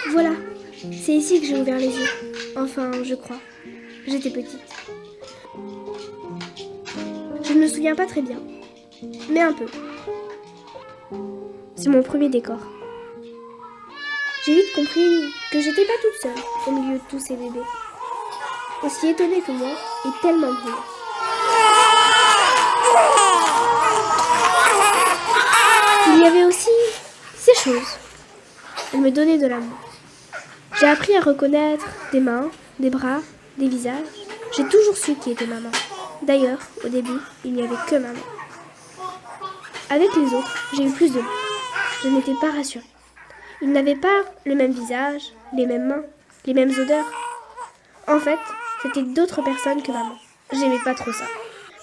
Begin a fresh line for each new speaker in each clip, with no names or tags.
Voilà, c'est ici que j'ai ouvert les yeux. Enfin, je crois. J'étais petite. Je ne me souviens pas très bien, mais un peu. C'est mon premier décor. J'ai vite compris que j'étais pas toute seule au milieu de tous ces bébés, aussi étonnés que moi et tellement bruyants. Il y avait aussi ces choses. Elles me donnaient de l'amour. J'ai appris à reconnaître des mains, des bras, des visages. J'ai toujours su qui était maman. D'ailleurs, au début, il n'y avait que maman. Avec les autres, j'ai eu plus de mal. Je n'étais pas rassurée. Ils n'avaient pas le même visage, les mêmes mains, les mêmes odeurs. En fait, c'était d'autres personnes que maman. J'aimais pas trop ça.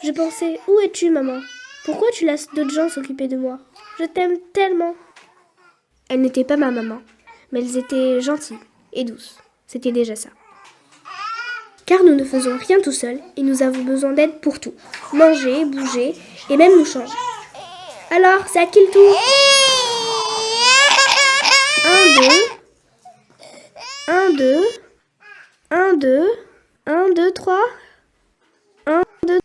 Je pensais, où es-tu, maman? Pourquoi tu laisses d'autres gens s'occuper de moi? Je t'aime tellement. Elles n'étaient pas ma maman, mais elles étaient gentilles et douces. C'était déjà ça. Car nous ne faisons rien tout seuls et nous avons besoin d'aide pour tout. Manger, bouger et même nous changer. Alors, c'est à qui le tour? 1, 2, 1, 2, 1, 2, 3, 1, 2,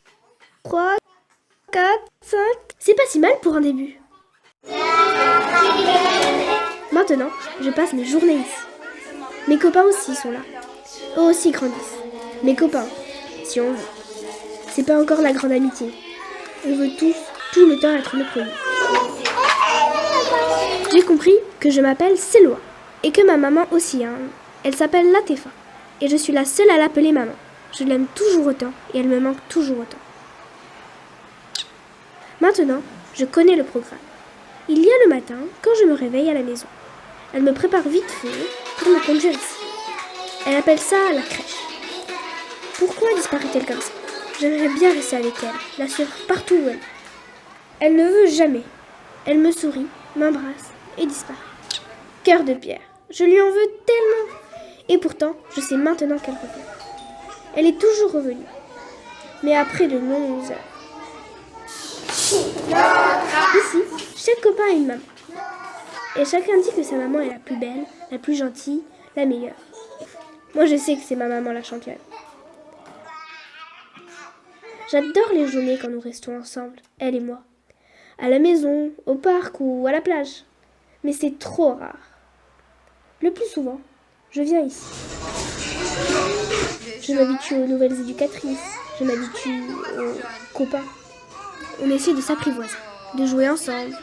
3, 4, 5. C'est pas si mal pour un début. Maintenant, je passe mes journées ici. Mes copains aussi sont là. Eux aussi grandissent. Mes copains, si on veut. C'est pas encore la grande amitié. On veut tous, tout le temps être le premier. J'ai compris que je m'appelle Selwa et que ma maman aussi a un nom. Elle s'appelle Latefa et je suis la seule à l'appeler maman. Je l'aime toujours autant et elle me manque toujours autant. Maintenant, je connais le programme. Il y a le matin, quand je me réveille à la maison. Elle me prépare vite fait pour me conduire ici. Elle appelle ça la crèche. Pourquoi disparaît-elle comme ça? J'aimerais bien rester avec elle, la suivre partout où elle est. Elle ne veut jamais. Elle me sourit, m'embrasse et disparaît. Cœur de pierre, je lui en veux tellement. Et pourtant, je sais maintenant qu'elle revient. Elle est toujours revenue, mais après de longues heures. Ici, chaque copain a une maman. Et chacun dit que sa maman est la plus belle, la plus gentille, la meilleure. Moi, je sais que c'est ma maman la championne. J'adore les journées quand nous restons ensemble, elle et moi. À la maison, au parc ou à la plage. Mais c'est trop rare. Le plus souvent, je viens ici. Je m'habitue aux nouvelles éducatrices, je m'habitue aux copains. On essaie de s'apprivoiser, de jouer ensemble,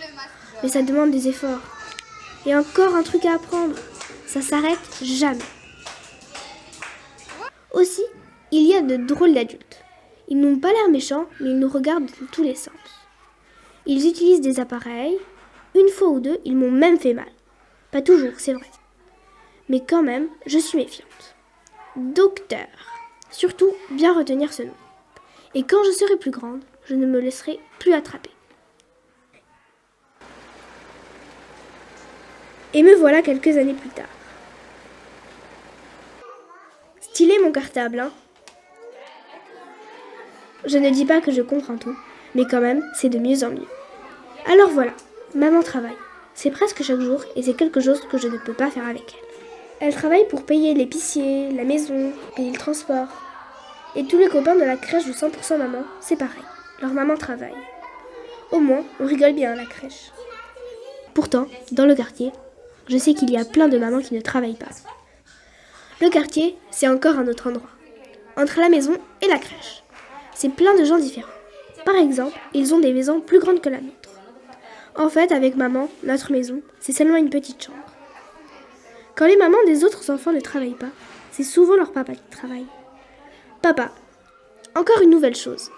mais ça demande des efforts. Et encore un truc à apprendre, ça s'arrête jamais. Aussi, il y a de drôles d'adultes. Ils n'ont pas l'air méchants, mais ils nous regardent dans tous les sens. Ils utilisent des appareils. Une fois ou deux, ils m'ont même fait mal. Pas toujours, c'est vrai. Mais quand même, je suis méfiante. Docteur. Surtout, bien retenir ce nom. Et quand je serai plus grande, je ne me laisserai plus attraper. Et me voilà quelques années plus tard. Stylé mon cartable, hein? Je ne dis pas que je comprends tout, mais quand même, c'est de mieux en mieux. Alors voilà, maman travaille. C'est presque chaque jour et c'est quelque chose que je ne peux pas faire avec elle. Elle travaille pour payer l'épicier, la maison, payer le transport. Et tous les copains de la crèche de 100% maman, c'est pareil. Leur maman travaille. Au moins, on rigole bien à la crèche. Pourtant, dans le quartier, je sais qu'il y a plein de mamans qui ne travaillent pas. Le quartier, c'est encore un autre endroit. Entre la maison et la crèche. C'est plein de gens différents. Par exemple, ils ont des maisons plus grandes que la nôtre. En fait, avec maman, notre maison, c'est seulement une petite chambre. Quand les mamans des autres enfants ne travaillent pas, c'est souvent leur papa qui travaille. Papa. Encore une nouvelle chose.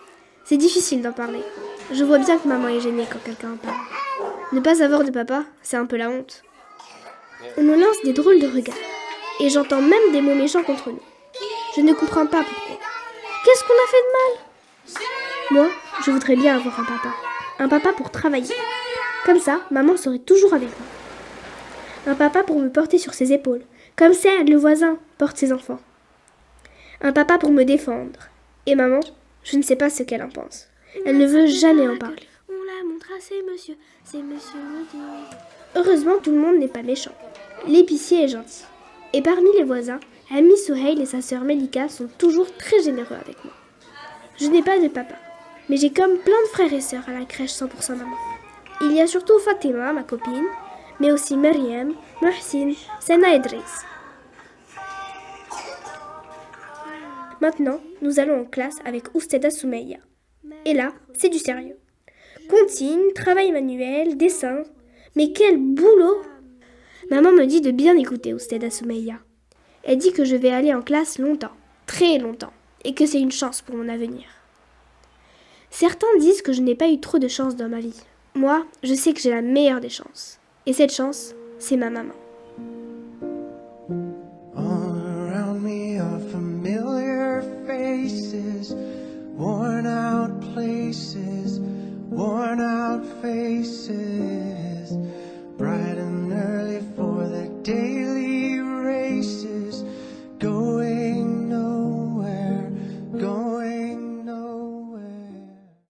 C'est difficile d'en parler. Je vois bien que maman est gênée quand quelqu'un en parle. Ne pas avoir de papa, c'est un peu la honte. On nous lance des drôles de regards. Et j'entends même des mots méchants contre nous. Je ne comprends pas pourquoi. Qu'est-ce qu'on a fait de mal? Moi, je voudrais bien avoir un papa. Un papa pour travailler. Comme ça, maman serait toujours avec moi. Un papa pour me porter sur ses épaules. Comme ça, le voisin porte ses enfants. Un papa pour me défendre. Et maman, je ne sais pas ce qu'elle en pense. Elle ne veut jamais en parler. tracé, monsieur. C'est monsieur le dit. Heureusement, tout le monde n'est pas méchant. L'épicier est gentil. Et parmi les voisins, Ami Souheil et sa sœur Melika sont toujours très généreux avec moi. Je n'ai pas de papa, mais j'ai comme plein de frères et sœurs à la crèche 100% maman. Il y a surtout Fatima, ma copine, mais aussi Myriam, Mohsin, Sena et Driss. Maintenant, nous allons en classe avec Ousteda Soumeya. Et là, c'est du sérieux. Comptine, travail manuel, dessin. Mais quel boulot! Maman me dit de bien écouter Ousteda Soumeya. Elle dit que je vais aller en classe longtemps, très longtemps, et que c'est une chance pour mon avenir. Certains disent que je n'ai pas eu trop de chance dans ma vie. Moi, je sais que j'ai la meilleure des chances. Et cette chance, c'est ma maman. All around me are familiar faces, worn out places, worn out faces.